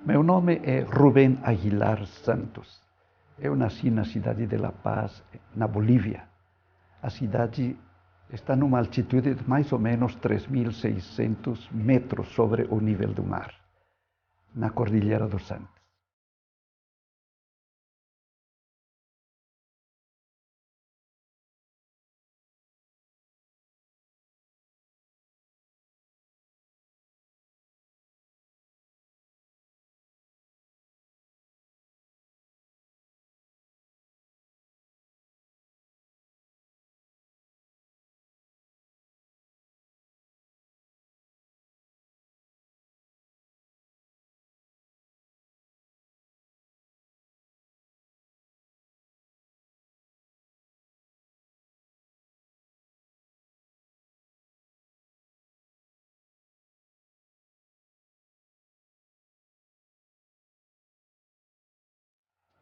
Meu nome é Rubén Aguilar Santos. Eu nasci na cidade de La Paz, na Bolívia. A cidade está numa altitude de mais ou menos 3.600 metros sobre o nível do mar, na Cordilheira dos Andes.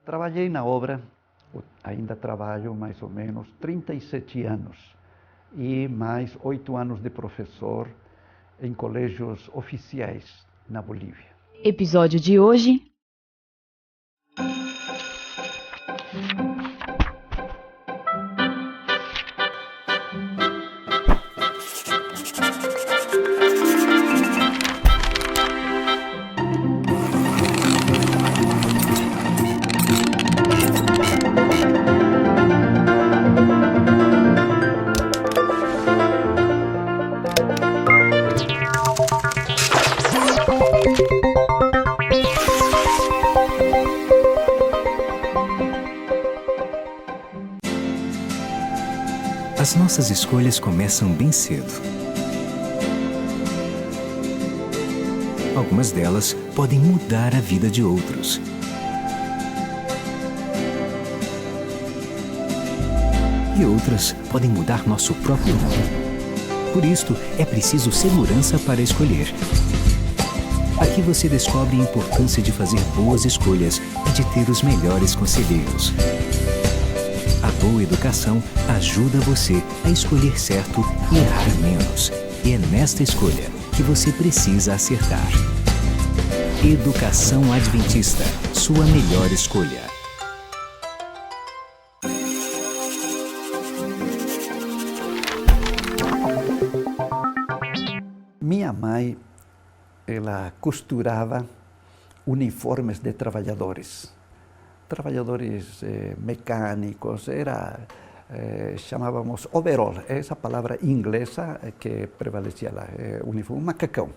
Trabalhei na obra, ainda trabalho mais ou menos 37 anos e mais 8 anos de professor em colégios oficiais na Bolívia. Episódio de hoje: As nossas escolhas começam bem cedo. Algumas delas podem mudar a vida de outros. E outras podem mudar nosso próprio mundo. Por isto, é preciso segurança para escolher. Aqui você descobre a importância de fazer boas escolhas e de ter os melhores conselheiros. A boa educação ajuda você a escolher certo e errar menos. E é nesta escolha que você precisa acertar. Educação Adventista, sua melhor escolha. Minha mãe, ela costurava uniformes de trabalhadores mecânicos, chamávamos overall, essa palavra inglesa que prevalecia lá, uniforme, macacão.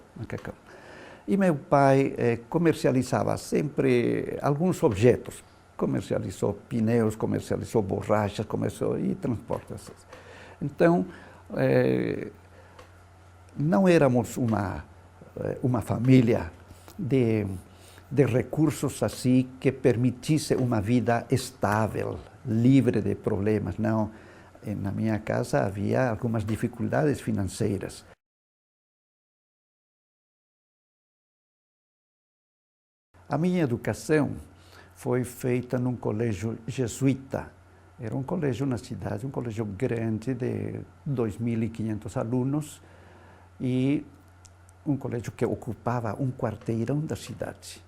E meu pai comercializava sempre alguns objetos, comercializou pneus, comercializou borrachas, e transportes. Então, não éramos uma família de recursos assim que permitisse uma vida estável, livre de problemas. Não, na minha casa havia algumas dificuldades financeiras. A minha educação foi feita num colégio jesuíta. Era um colégio na cidade, um colégio grande de 2.500 alunos e um colégio que ocupava um quarteirão da cidade.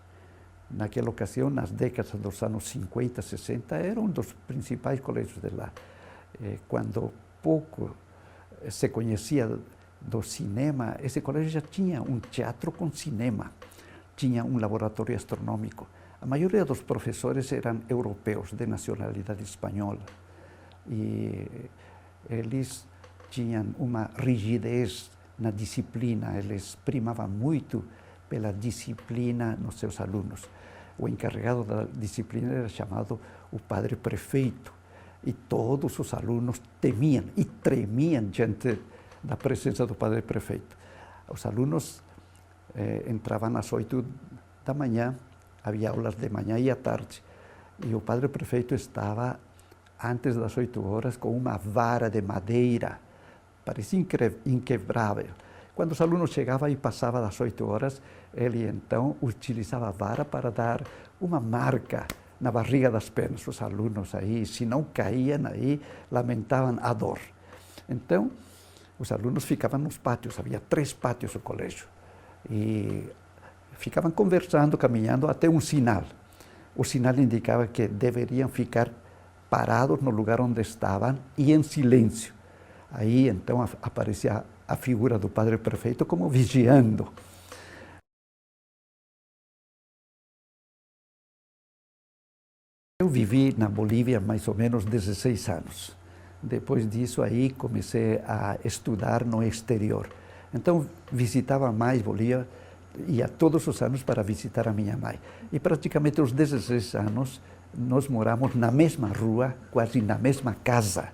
Naquela ocasião, nas décadas dos anos 50, 60, era um dos principais colégios de lá. Quando pouco se conhecia do cinema, esse colégio já tinha um teatro com cinema, tinha um laboratório astronômico. A maioria dos professores eram europeus, de nacionalidade espanhola. E eles tinham uma rigidez na disciplina, eles primavam muito pela disciplina nos seus alunos. O encarregado da disciplina era chamado o padre prefeito, e todos os alunos temiam e tremiam diante da presença do padre prefeito. Os alunos entravam às 8 da manhã, havia aulas de manhã e à tarde, e o padre prefeito estava antes das 8 horas com uma vara de madeira, parecia inquebrável. Quando os alunos chegavam e passavam das 8 horas, ele então utilizava a vara para dar uma marca na barriga das pernas. Os alunos aí, se não caíam aí, lamentavam a dor. Então, os alunos ficavam nos pátios, havia 3 pátios no colégio. E Ficavam conversando, caminhando até um sinal. O sinal indicava que deveriam ficar parados no lugar onde estavam e em silêncio. Aí então aparecia a figura do padre prefeito como vigiando. Eu vivi na Bolívia mais ou menos 16 anos. Depois disso aí comecei a estudar no exterior. Então visitava mais Bolívia, ia todos os anos para visitar a minha mãe. E praticamente aos 16 anos nós moramos na mesma rua, quase na mesma casa.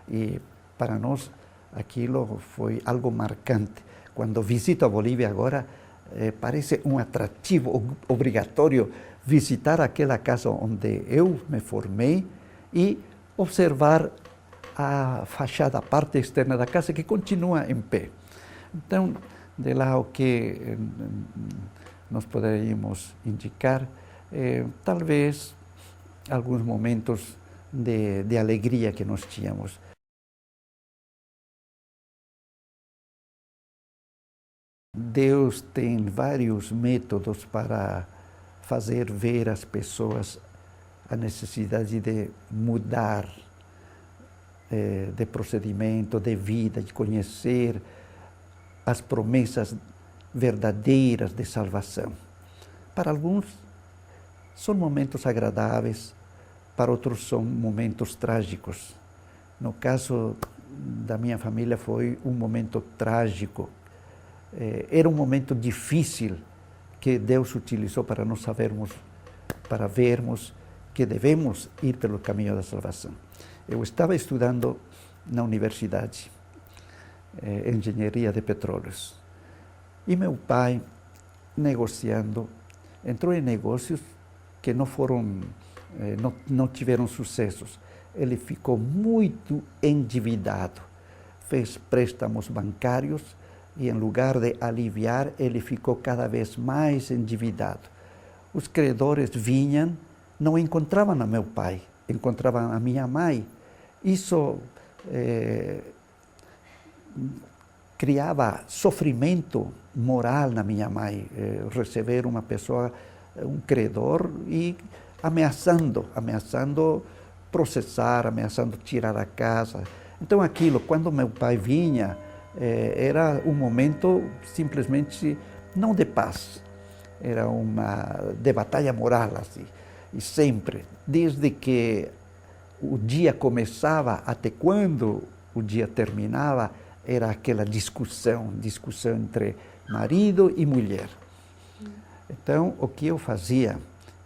E para nós aquilo foi algo marcante. Quando visito a Bolívia agora, parece um atrativo obrigatório visitar aquela casa onde eu me formei e observar a fachada, a parte externa da casa que continua em pé. Então, de lá o que nós poderíamos indicar, talvez alguns momentos de alegria que nós tínhamos. Deus tem vários métodos para fazer ver às pessoas a necessidade de mudar de procedimento, de vida, de conhecer as promessas verdadeiras de salvação. Para alguns são momentos agradáveis, para outros são momentos trágicos. No caso da minha família foi um momento trágico. Era um momento difícil que Deus utilizou para nós sabermos, para vermos que devemos ir pelo caminho da salvação. Eu estava estudando na universidade, engenharia de petróleos, e meu pai, negociando, entrou em negócios que não foram, não tiveram sucessos. Ele ficou muito endividado, fez préstamos bancários, e em lugar de aliviar, ele ficou cada vez mais endividado. Os credores vinham, não encontravam a meu pai, encontravam a minha mãe. Isso criava sofrimento moral na minha mãe, receber uma pessoa, um credor, e ameaçando processar, ameaçando tirar a casa. Então aquilo, quando meu pai vinha, era um momento simplesmente não de paz, era de batalha moral, assim. E sempre, desde que o dia começava até quando o dia terminava, era aquela discussão entre marido e mulher. Então, o que eu fazia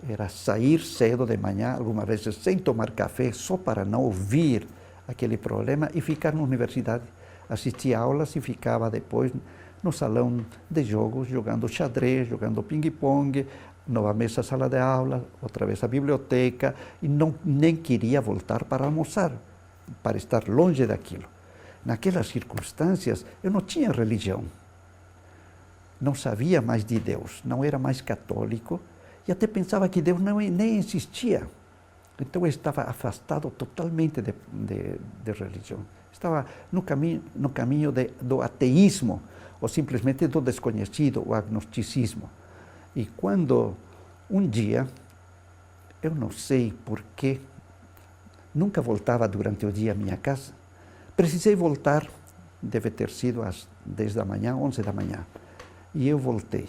era sair cedo de manhã, algumas vezes sem tomar café, só para não ouvir aquele problema, e ficar na universidade. Assistia aulas e ficava depois no salão de jogos, jogando xadrez, jogando ping-pong, nova mesa, sala de aula, outra vez a biblioteca, e nem queria voltar para almoçar, para estar longe daquilo. Naquelas circunstâncias, eu não tinha religião, não sabia mais de Deus, não era mais católico, e até pensava que Deus nem existia. Então eu estava afastado totalmente de religião. Estava no caminho do ateísmo, ou simplesmente do desconhecido, o agnosticismo. E quando um dia, eu não sei porquê, nunca voltava durante o dia à minha casa, precisei voltar, deve ter sido às 10 da manhã, 11 da manhã, e eu voltei.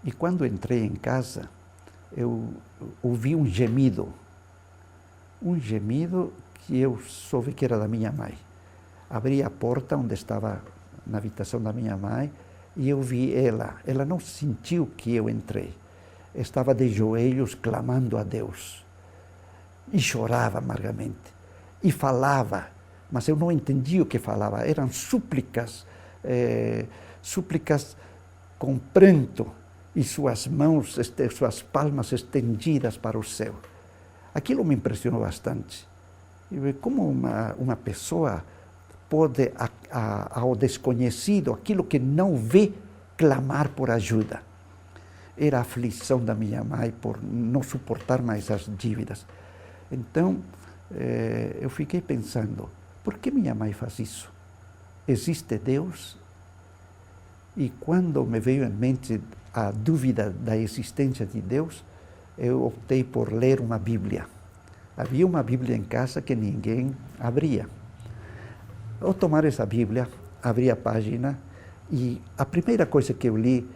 E quando entrei em casa, eu ouvi um gemido que eu soube que era da minha mãe. Abri a porta onde estava, na habitação da minha mãe, e eu vi ela. Ela não sentiu que eu entrei. Estava de joelhos clamando a Deus. E chorava amargamente. E falava, mas eu não entendia o que falava. Eram súplicas, súplicas com pranto, e suas mãos, suas palmas estendidas para o céu. Aquilo me impressionou bastante. Como uma pessoa pode, ao desconhecido, aquilo que não vê, clamar por ajuda. Era a aflição da minha mãe por não suportar mais as dívidas. Então, eu fiquei pensando, por que minha mãe faz isso? Existe Deus? E quando me veio em mente a dúvida da existência de Deus, eu optei por ler uma Bíblia. Havia uma Bíblia em casa que ninguém abria. Ao tomar essa Bíblia, abri a página e a primeira coisa que eu li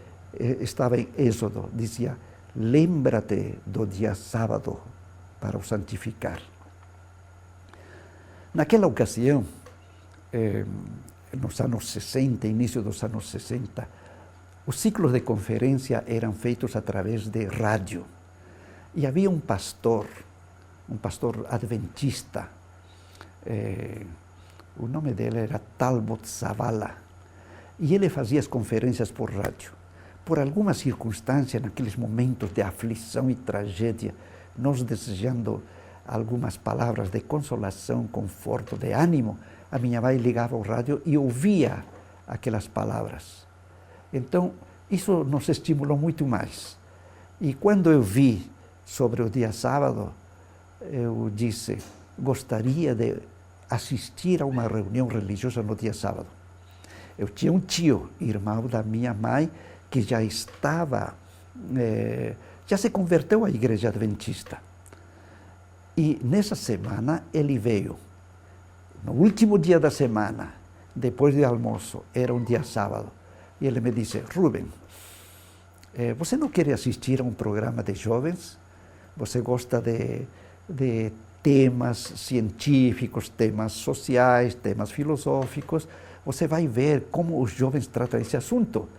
estava em Êxodo. Dizia: lembra-te do dia sábado para o santificar. Naquela ocasião, nos anos 60, início dos anos 60, os ciclos de conferência eram feitos através de rádio. E havia um pastor adventista, o nome dele era Talbot Zavala, e ele fazia as conferências por rádio. Por alguma circunstância, naqueles momentos de aflição e tragédia, nós desejando algumas palavras de consolação, conforto, de ânimo, a minha mãe ligava o rádio e ouvia aquelas palavras. Então, isso nos estimulou muito mais. E quando eu vi sobre o dia sábado, eu disse: gostaria de assistir a uma reunião religiosa no dia sábado. Eu tinha um tio, irmão da minha mãe, que já se converteu à igreja adventista. E nessa semana ele veio. No último dia da semana, depois do almoço, era um dia sábado, e ele me disse: Rubem, você não quer assistir a um programa de jovens? Você gosta de temas científicos, temas sociais, temas filosóficos? Você vai ver como os jovens tratam esse assunto.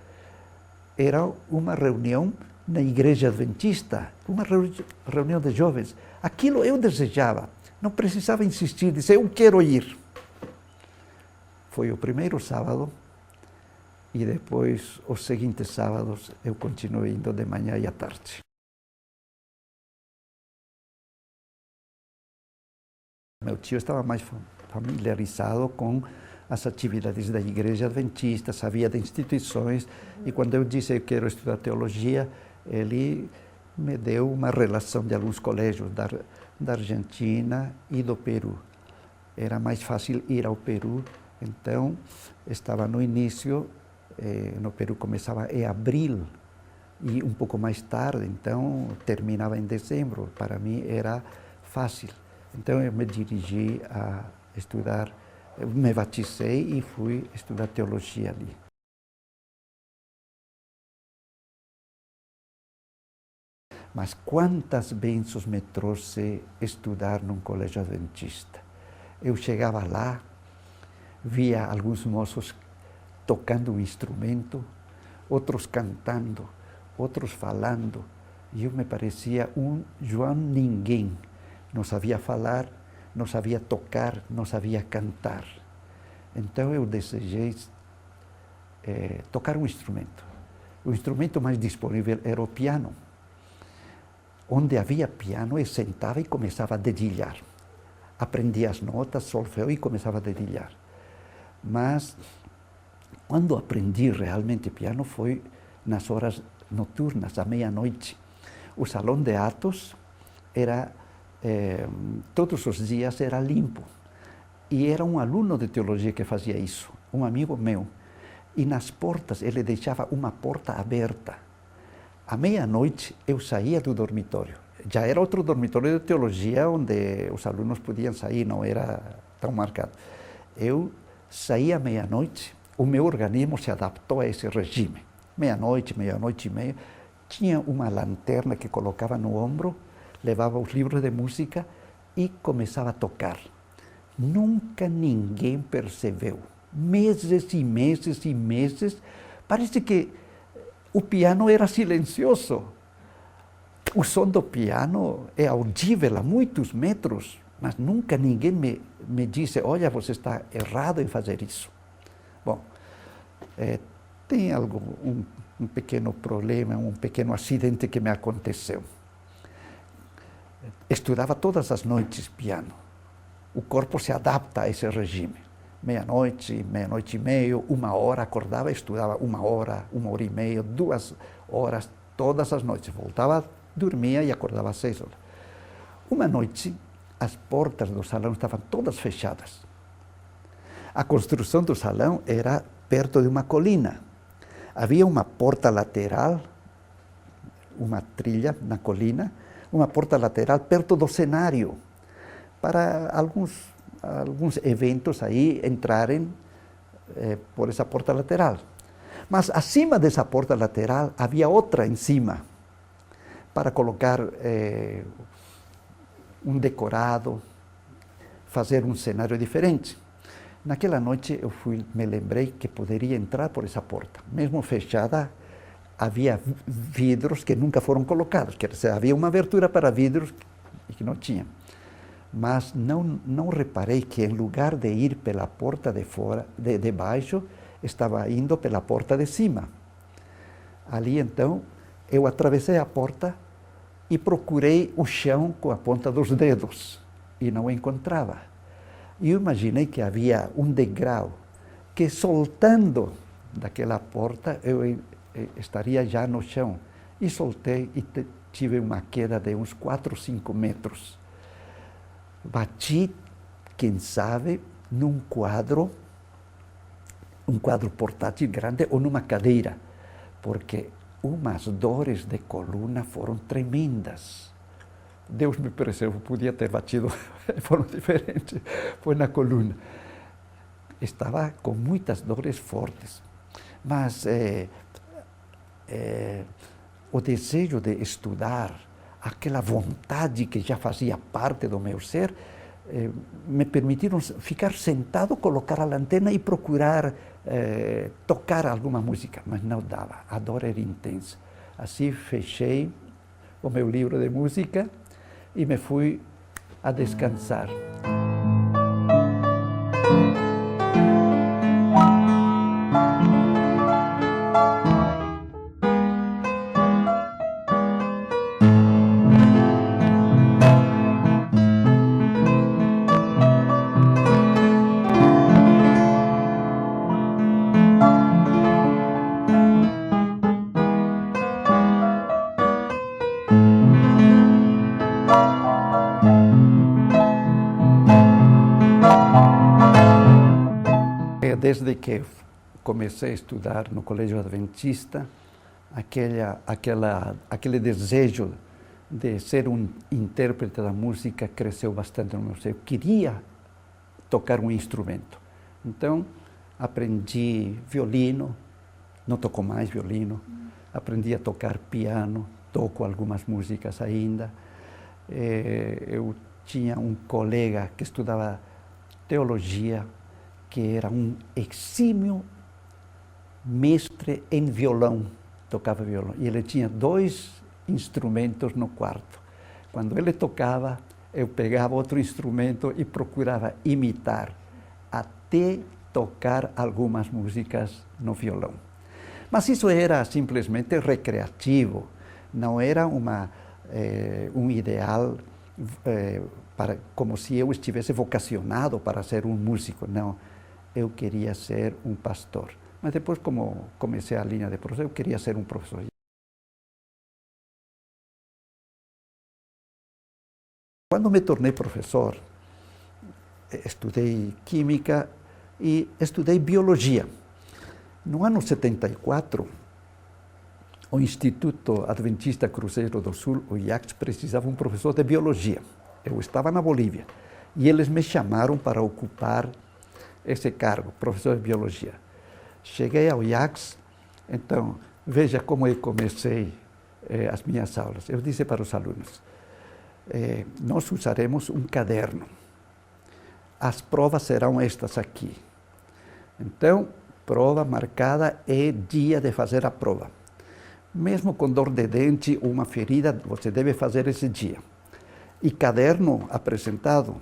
Era uma reunião na igreja adventista, uma reunião de jovens. Aquilo eu desejava, não precisava insistir, dizer: eu quero ir. Foi o primeiro sábado, e depois, os seguintes sábados, eu continuei indo de manhã e à tarde. Meu tio estava mais familiarizado com as atividades da igreja adventista, sabia de instituições, e quando eu disse que eu quero estudar teologia, ele me deu uma relação de alguns colégios da Argentina e do Peru. Era mais fácil ir ao Peru, então estava no início, no Peru começava em abril, e um pouco mais tarde, então terminava em dezembro. Para mim era fácil. Então eu me dirigi a estudar, eu me batizei e fui estudar teologia ali. Mas quantas bênçãos me trouxe estudar num colégio adventista. Eu chegava lá, via alguns moços tocando um instrumento, outros cantando, outros falando, e eu me parecia um João Ninguém. Não sabia falar, não sabia tocar, não sabia cantar. Então eu desejei tocar um instrumento. O instrumento mais disponível era o piano. Onde havia piano, eu sentava e começava a dedilhar. Aprendia as notas, solfeu e começava a dedilhar. Mas quando aprendi realmente piano foi nas horas noturnas, à meia-noite. O salão de atos era, todos os dias era limpo. E era um aluno de teologia que fazia isso, um amigo meu. E nas portas, ele deixava uma porta aberta. À meia-noite, eu saía do dormitório. Já era outro dormitório de teologia, onde os alunos podiam sair, não era tão marcado. Eu saía à meia-noite, o meu organismo se adaptou a esse regime. Meia-noite, meia-noite e meia, tinha uma lanterna que colocava no ombro, levava os livros de música e começava a tocar. Nunca ninguém percebeu. Meses e meses e meses, parece que o piano era silencioso. O som do piano é audível a muitos metros, mas nunca ninguém me disse: olha, você está errado em fazer isso. Bom, tem um pequeno problema, um pequeno acidente que me aconteceu. Estudava todas as noites piano. O corpo se adapta a esse regime. Meia-noite, meia-noite e meia, 1 hora, acordava e estudava 1 hora, 1 hora e meia, 2 horas, todas as noites. Voltava, dormia e acordava às 6 horas. Uma noite, as portas do salão estavam todas fechadas. A construção do salão era perto de uma colina. Havia uma porta lateral uma trilha na colina, uma porta lateral perto do cenário, para alguns eventos aí entrarem por essa porta lateral. Mas acima dessa porta lateral havia outra em cima, para colocar um decorado, fazer um cenário diferente. Naquela noite me lembrei que poderia entrar por essa porta. Mesmo fechada, havia vidros que nunca foram colocados, quer dizer, havia uma abertura para vidros que não tinha. Mas não reparei que em lugar de ir pela porta de fora, de baixo, estava indo pela porta de cima. Ali então, eu atravessei a porta e procurei o chão com a ponta dos dedos e não encontrava. E eu imaginei que havia um degrau que, soltando daquela porta, eu estaria já no chão. E soltei e tive uma queda de uns 4 ou 5 metros. Bati, quem sabe, num quadro, um quadro portátil grande ou numa cadeira, porque umas dores de coluna foram tremendas. Deus me preservou, podia ter batido de forma diferente, foi na coluna. Estava com muitas dores fortes, mas o desejo de estudar, aquela vontade que já fazia parte do meu ser, me permitiram ficar sentado, colocar a lanterna e procurar tocar alguma música, mas não dava, a dor era intensa. Assim fechei o meu livro de música e me fui a descansar. Desde que comecei a estudar no Colégio Adventista, aquele desejo de ser um intérprete da música cresceu bastante no meu ser. Eu queria tocar um instrumento. Então, aprendi violino, não toco mais violino, aprendi a tocar piano, toco algumas músicas ainda. Eu tinha um colega que estudava teologia, que era um exímio mestre em violão, tocava violão. E ele tinha 2 instrumentos no quarto. Quando ele tocava, eu pegava outro instrumento e procurava imitar, até tocar algumas músicas no violão. Mas isso era simplesmente recreativo, não era um ideal como se eu estivesse vocacionado para ser um músico, não. Eu queria ser um pastor. Mas depois, como comecei a linha de professor, eu queria ser um professor. Quando me tornei professor, estudei química e estudei biologia. No ano 74, o Instituto Adventista Cruzeiro do Sul, o IACS, precisava de um professor de biologia. Eu estava na Bolívia e eles me chamaram para ocupar esse cargo, professor de biologia. Cheguei ao IACS, então, veja como eu comecei as minhas aulas. Eu disse para os alunos, nós usaremos um caderno. As provas serão estas aqui. Então, prova marcada é dia de fazer a prova. Mesmo com dor de dente ou uma ferida, você deve fazer esse dia. E caderno apresentado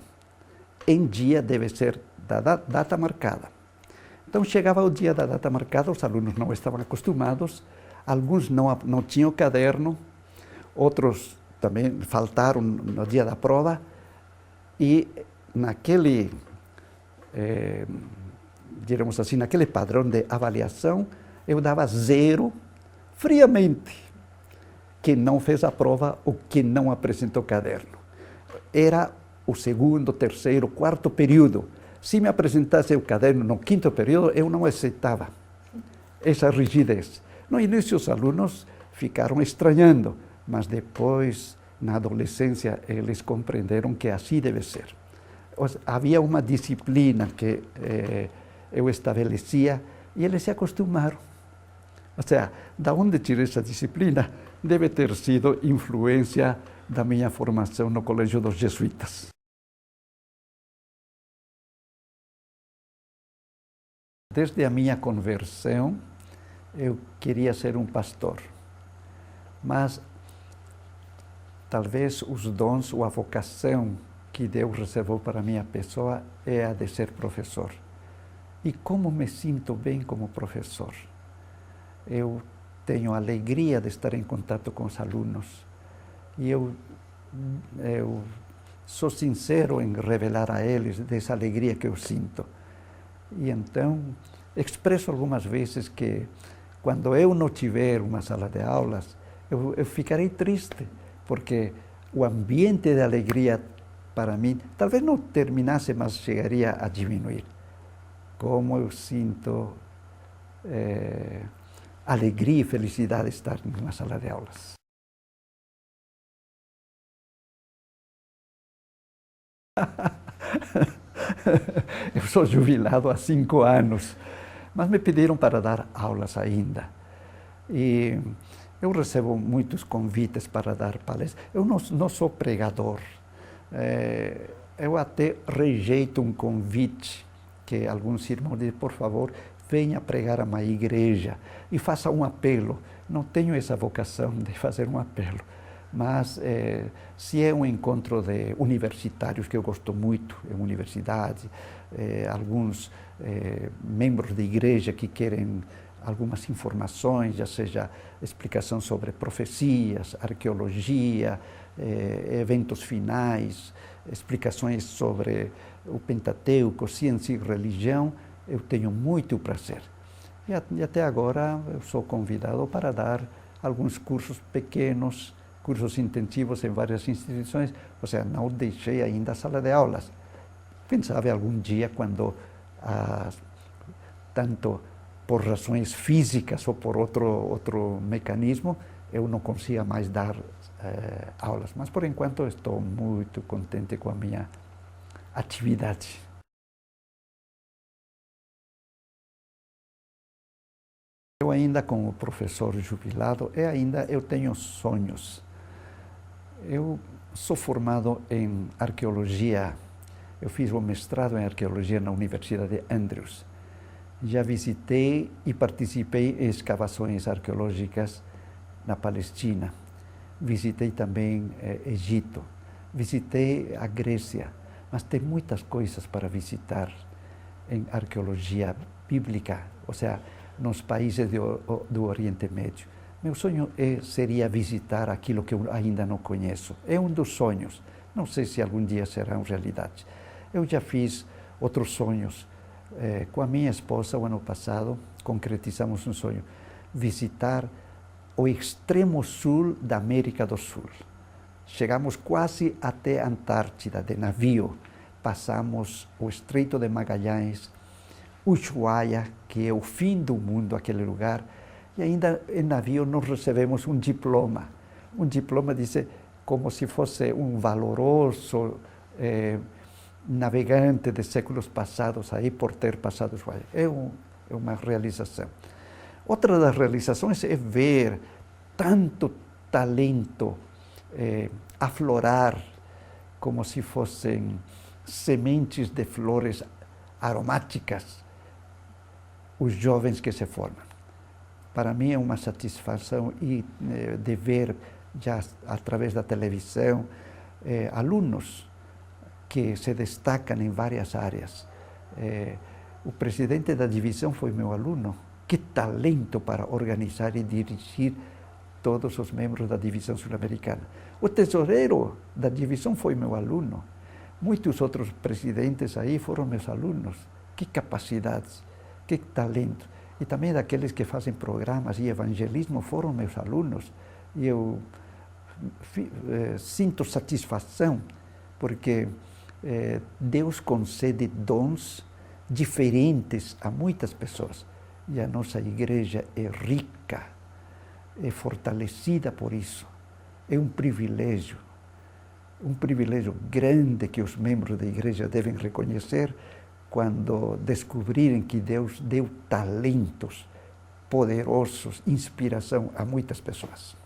em dia deve ser da data marcada. Então chegava o dia da data marcada, os alunos não estavam acostumados, alguns não tinham caderno, outros também faltaram no dia da prova, e naquele, diremos assim, naquele padrão de avaliação, eu dava 0 friamente. Quem não fez a prova ou quem não apresentou caderno. Era o 2º, 3º, 4º período. Se me apresentasse o caderno no 5º período, eu não aceitava essa rigidez. No início, os alunos ficaram estranhando, mas depois, na adolescência, eles compreenderam que assim deve ser. Havia uma disciplina que eu estabelecia e eles se acostumaram. Ou seja, da onde tirei essa disciplina deve ter sido influência da minha formação no Colégio dos Jesuítas. Desde a minha conversão, eu queria ser um pastor, mas talvez os dons ou a vocação que Deus reservou para a minha pessoa é a de ser professor. E como me sinto bem como professor. Eu tenho a alegria de estar em contato com os alunos e eu sou sincero em revelar a eles dessa alegria que eu sinto. E então, expresso algumas vezes que quando eu não tiver uma sala de aulas, eu ficarei triste, porque o ambiente de alegria para mim, talvez não terminasse, mas chegaria a diminuir. Como eu sinto alegria e felicidade de estar numa sala de aulas. Eu sou jubilado há 5 anos, mas me pediram para dar aulas ainda. E eu recebo muitos convites para dar palestras. Eu não sou pregador. Eu até rejeito um convite que alguns irmãos dizem, por favor, venha pregar a uma igreja e faça um apelo. Não tenho essa vocação de fazer um apelo. Mas se é um encontro de universitários, que eu gosto muito, em universidade, alguns membros de igreja que querem algumas informações, já seja explicação sobre profecias, arqueologia, eventos finais, explicações sobre o Pentateuco, ciência e religião, eu tenho muito prazer. E até agora eu sou convidado para dar alguns cursos pequenos, cursos intensivos em várias instituições, ou seja, não deixei ainda a sala de aulas. Quem sabe algum dia, quando tanto por razões físicas ou por outro mecanismo, eu não consiga mais dar aulas. Mas, por enquanto, eu estou muito contente com a minha atividade. Eu ainda, como professor jubilado, eu tenho sonhos. Eu sou formado em arqueologia. Eu fiz o mestrado em arqueologia na Universidade de Andrews. Já visitei e participei em escavações arqueológicas na Palestina. Visitei também Egito. Visitei a Grécia. Mas tem muitas coisas para visitar em arqueologia bíblica, ou seja, nos países do Oriente Médio. Meu sonho seria visitar aquilo que eu ainda não conheço. É um dos sonhos. Não sei se algum dia serão realidade. Eu já fiz outros sonhos. Com a minha esposa, o ano passado, concretizamos um sonho. Visitar o extremo sul da América do Sul. Chegamos quase até a Antártida, de navio. Passamos o Estreito de Magalhães, Ushuaia, que é o fim do mundo, aquele lugar, e ainda em navio nós recebemos um diploma. Um diploma, diz, como se fosse um valoroso navegante de séculos passados aí por ter passado Ushuaia. É uma realização. Outra das realizações é ver tanto talento aflorar como se fossem sementes de flores aromáticas, os jovens que se formam. Para mim é uma satisfação de ver, já através da televisão, alunos que se destacam em várias áreas. O presidente da divisão foi meu aluno. Que talento para organizar e dirigir todos os membros da divisão sul-americana. O tesoureiro da divisão foi meu aluno. Muitos outros presidentes aí foram meus alunos. Que capacidades, que talento. E também daqueles que fazem programas e evangelismo foram meus alunos. E eu sinto satisfação, porque Deus concede dons diferentes a muitas pessoas. E a nossa igreja é rica, é fortalecida por isso. é um privilégio grande que os membros da igreja devem reconhecer quando descobrirem que Deus deu talentos poderosos, inspiração a muitas pessoas.